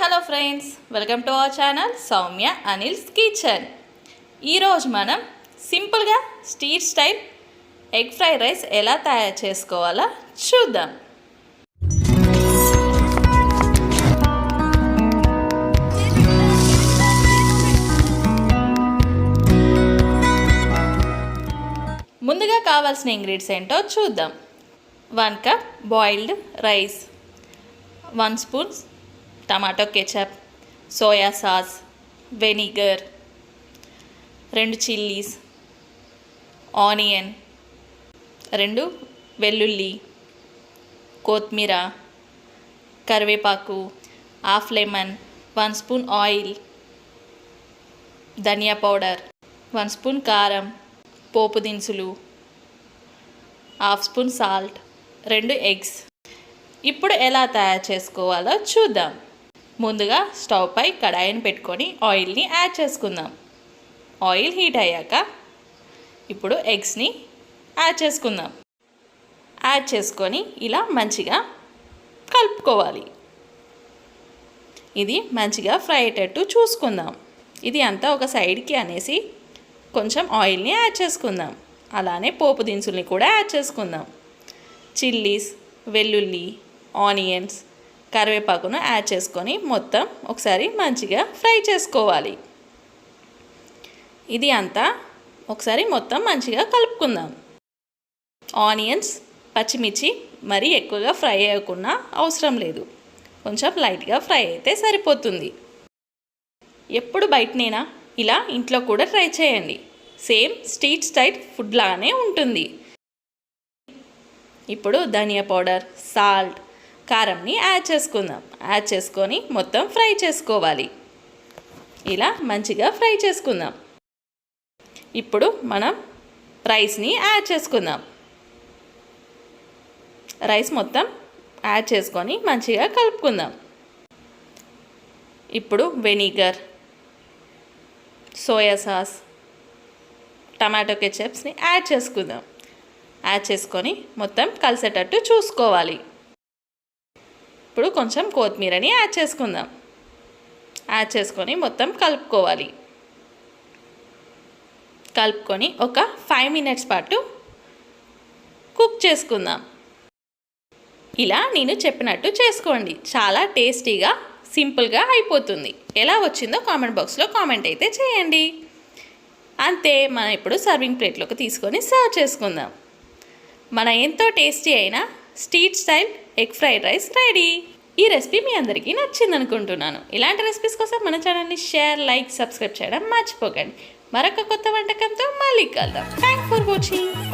Hello friends, welcome to our channel Soumya Anil's kitchen. ఈరోజు మనం సింపుల్గా street style egg fried rice ఎలా తయారు చేసుకోవాలో చూద్దాం. ముందుగా కావాల్సిన ఇంగ్రీడియంట్స్ ఏంటో చూద్దాం. 1 cup boiled rice, 1 spoon tomato ketchup, soya sauce, vinegar, 2 chillies, onion, 2 వెల్లుల్లి, కొత్తిమీర, కరివేపాకు, హాఫ్ లెమన్, 1 స్పూన్ ఆయిల్, ధనియా పౌడర్, 1 స్పూన్ కారం, పోపు దినుసులు, హాఫ్ స్పూన్ సాల్ట్, 2 ఎగ్స్. ఇప్పుడు ఎలా తయారు చేసుకోవాలో చూద్దాం. ముందుగా స్టవ్ పై కడాయిని పెట్టుకొని ఆయిల్ని యాడ్ చేసుకుందాం. ఆయిల్ హీట్ అయ్యాక ఇప్పుడు ఎగ్స్ని యాడ్ చేసుకుందాం. యాడ్ చేసుకొని ఇలా మంచిగా కలుపుకోవాలి. ఇది మంచిగా ఫ్రై అయ్యేటట్టు చూసుకుందాం. ఇది అంతా ఒక సైడ్కి అనేసి కొంచెం ఆయిల్ని యాడ్ చేసుకుందాం. అలానే పోపు దినుసుల్ని కూడా యాడ్ చేసుకుందాం. చిల్లీస్, వెల్లుల్లి, ఆనియన్స్, కరివేపాకును యాడ్ చేసుకొని మొత్తం ఒకసారి మంచిగా ఫ్రై చేసుకోవాలి. ఇది అంతా ఒకసారి మొత్తం మంచిగా కలుపుకుందాం. ఆనియన్స్, పచ్చిమిర్చి మరీ ఎక్కువగా ఫ్రై అవ్వకుండా అవసరం లేదు, కొంచెం లైట్గా ఫ్రై అయితే సరిపోతుంది. ఎప్పుడు బయటనేనా ఇలా ఇంట్లో కూడా ట్రై చేయండి. సేమ్ స్ట్రీట్ స్టైల్ ఫుడ్ లానే ఉంటుంది. ఇప్పుడు ధనియా పౌడర్, సాల్ట్, కారంని యాడ్ చేసుకుందాం. యాడ్ చేసుకొని మొత్తం ఫ్రై చేసుకోవాలి. ఇలా మంచిగా ఫ్రై చేసుకుందాం. ఇప్పుడు మనం రైస్ని యాడ్ చేసుకుందాం. రైస్ మొత్తం యాడ్ చేసుకొని మంచిగా కలుపుకుందాం. ఇప్పుడు వెనిగర్, సోయా సాస్, టమాటో కెచప్స్ని యాడ్ చేసుకుందాం. యాడ్ చేసుకొని మొత్తం కలిసేటట్టు చూసుకోవాలి. ఇప్పుడు కొంచెం కొత్తిమీరని యాడ్ చేసుకుందాం. యాడ్ చేసుకొని మొత్తం కలుపుకోవాలి. కలుపుకొని ఒక 5 మినిట్స్ పాటు కుక్ చేసుకుందాం. ఇలా నేను చెప్పినట్టు చేసుకోండి. చాలా టేస్టీగా, సింపుల్గా అయిపోతుంది. ఎలా వచ్చిందో కామెంట్ బాక్స్లో కామెంట్ అయితే చేయండి. అంతే, మనం ఇప్పుడు సర్వింగ్ ప్లేట్లోకి తీసుకొని సర్వ్ చేసుకుందాం. మన ఎంతో టేస్టీ అయిన street style egg fried rice ready. ఈ రెసిపీ మీ అందరికీ నచ్చింది అనుకుంటున్నాను. ఇలాంటి రెసిపీస్ కోసం మన ఛానల్ని షేర్, లైక్, సబ్స్క్రైబ్ చేయడం మర్చిపోకండి. మరొక కొత్త వంటకంతో మళ్ళీ కలుద్దాం. Thanks for watching.